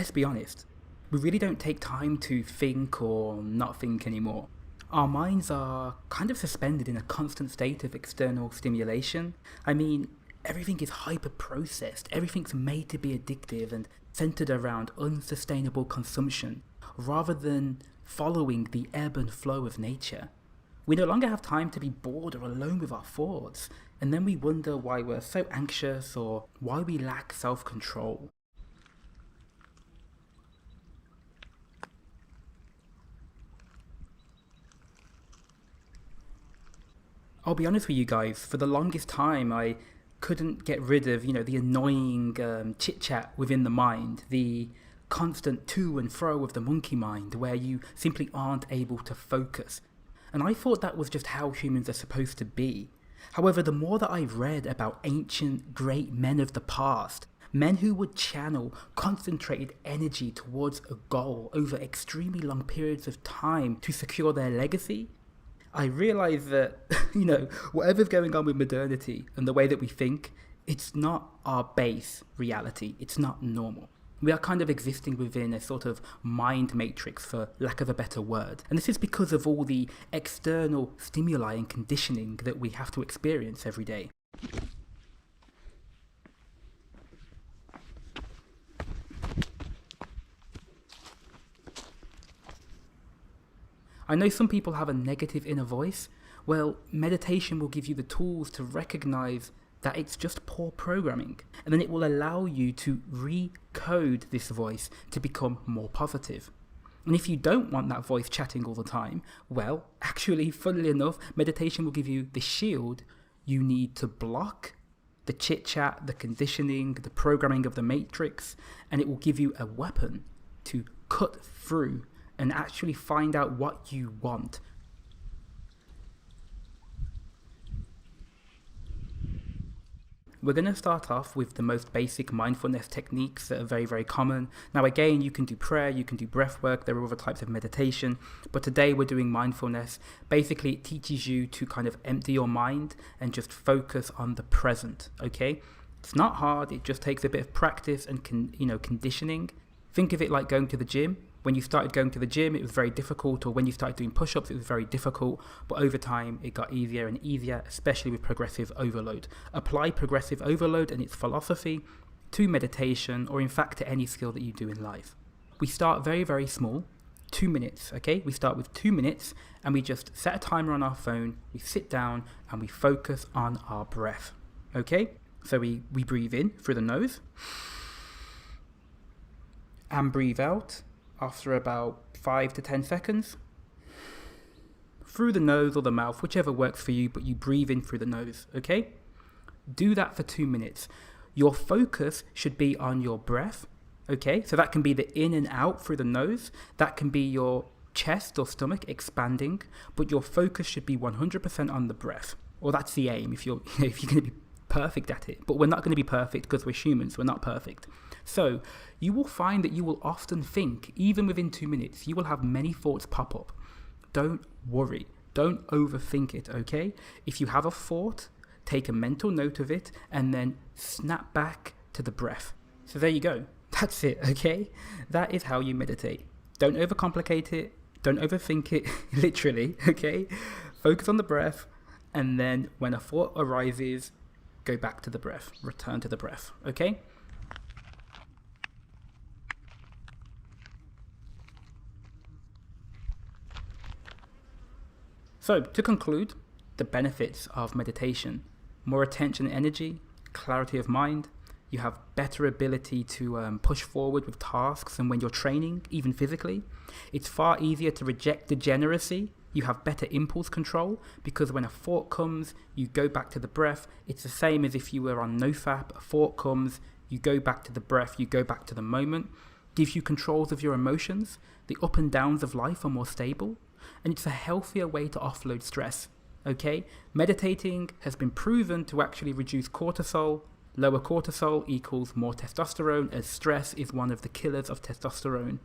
let's be honest, we really don't take time to think or not think anymore. Our minds are kind of suspended in a constant state of external stimulation. I mean, everything is hyper processed, everything's made to be addictive and centered around unsustainable consumption, rather than following the ebb and flow of nature. We no longer have time to be bored or alone with our thoughts, and then we wonder why we're so anxious or why we lack self-control. I'll be honest with you guys, for the longest time I couldn't get rid of, the annoying chit-chat within the mind, the constant to and fro of the monkey mind where you simply aren't able to focus. And I thought that was just how humans are supposed to be. However, the more that I read about ancient great men of the past, men who would channel concentrated energy towards a goal over extremely long periods of time to secure their legacy, I realised that, whatever's going on with modernity and the way that we think, it's not our base reality. It's not normal. We are kind of existing within a sort of mind matrix, for lack of a better word. And this is because of all the external stimuli and conditioning that we have to experience every day. I know some people have a negative inner voice. Well, meditation will give you the tools to recognize that it's just poor programming, and then it will allow you to recode this voice to become more positive. And if you don't want that voice chatting all the time, well, actually, funnily enough, meditation will give you the shield you need to block the chit-chat, the conditioning, the programming of the matrix, and it will give you a weapon to cut through and actually find out what you want. We're going to start off with the most basic mindfulness techniques that are very, very common. Now again, you can do prayer, you can do breath work, there are other types of meditation, but today we're doing mindfulness. Basically, it teaches you to kind of empty your mind and just focus on the present, okay? It's not hard, it just takes a bit of practice and conditioning. Think of it like going to the gym. When you started going to the gym, it was very difficult, or when you started doing push-ups, it was very difficult, but over time, it got easier and easier, especially with progressive overload. Apply progressive overload and its philosophy to meditation, or in fact to any skill that you do in life. We start very, very small, 2 minutes, okay? We start with 2 minutes, and we just set a timer on our phone, we sit down, and we focus on our breath, okay? So we breathe in through the nose, and breathe out after about 5 to 10 seconds, through the nose or the mouth, whichever works for you, but you breathe in through the nose, okay? Do that for 2 minutes. Your focus should be on your breath, okay? So that can be the in and out through the nose, that can be your chest or stomach expanding, but your focus should be 100% on the breath. Or that's the aim if you're going to be perfect at it, but we're not going to be perfect because we're humans, we're not perfect. So you will find that you will often think, even within 2 minutes, you will have many thoughts pop up. Don't worry, don't overthink it, okay? If you have a thought, take a mental note of it and then snap back to the breath. So there you go, that's it, okay? That is how you meditate. Don't overcomplicate it, don't overthink it, literally, okay? Focus on the breath, and then when a thought arises, go back to the breath, return to the breath, okay? So, to conclude, the benefits of meditation: more attention and energy, clarity of mind, you have better ability to push forward with tasks and when you're training, even physically. It's far easier to reject degeneracy. You have better impulse control because when a thought comes, you go back to the breath. It's the same as if you were on NoFap. A thought comes, you go back to the breath, you go back to the moment. Gives you controls of your emotions. The up and downs of life are more stable. And it's a healthier way to offload stress, okay? Meditating has been proven to actually reduce cortisol. Lower cortisol equals more testosterone, as stress is one of the killers of testosterone.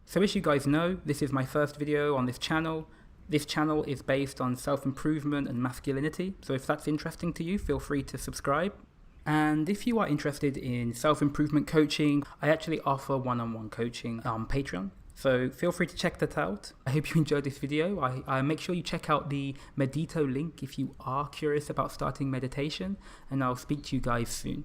So as you guys know, this is my first video on this channel. This channel is based on self-improvement and masculinity, so if that's interesting to you, feel free to subscribe. And if you are interested in self-improvement coaching, I actually offer one-on-one coaching on Patreon. So feel free to check that out. I hope you enjoyed this video. I make sure you check out the Medito link if you are curious about starting meditation, and I'll speak to you guys soon.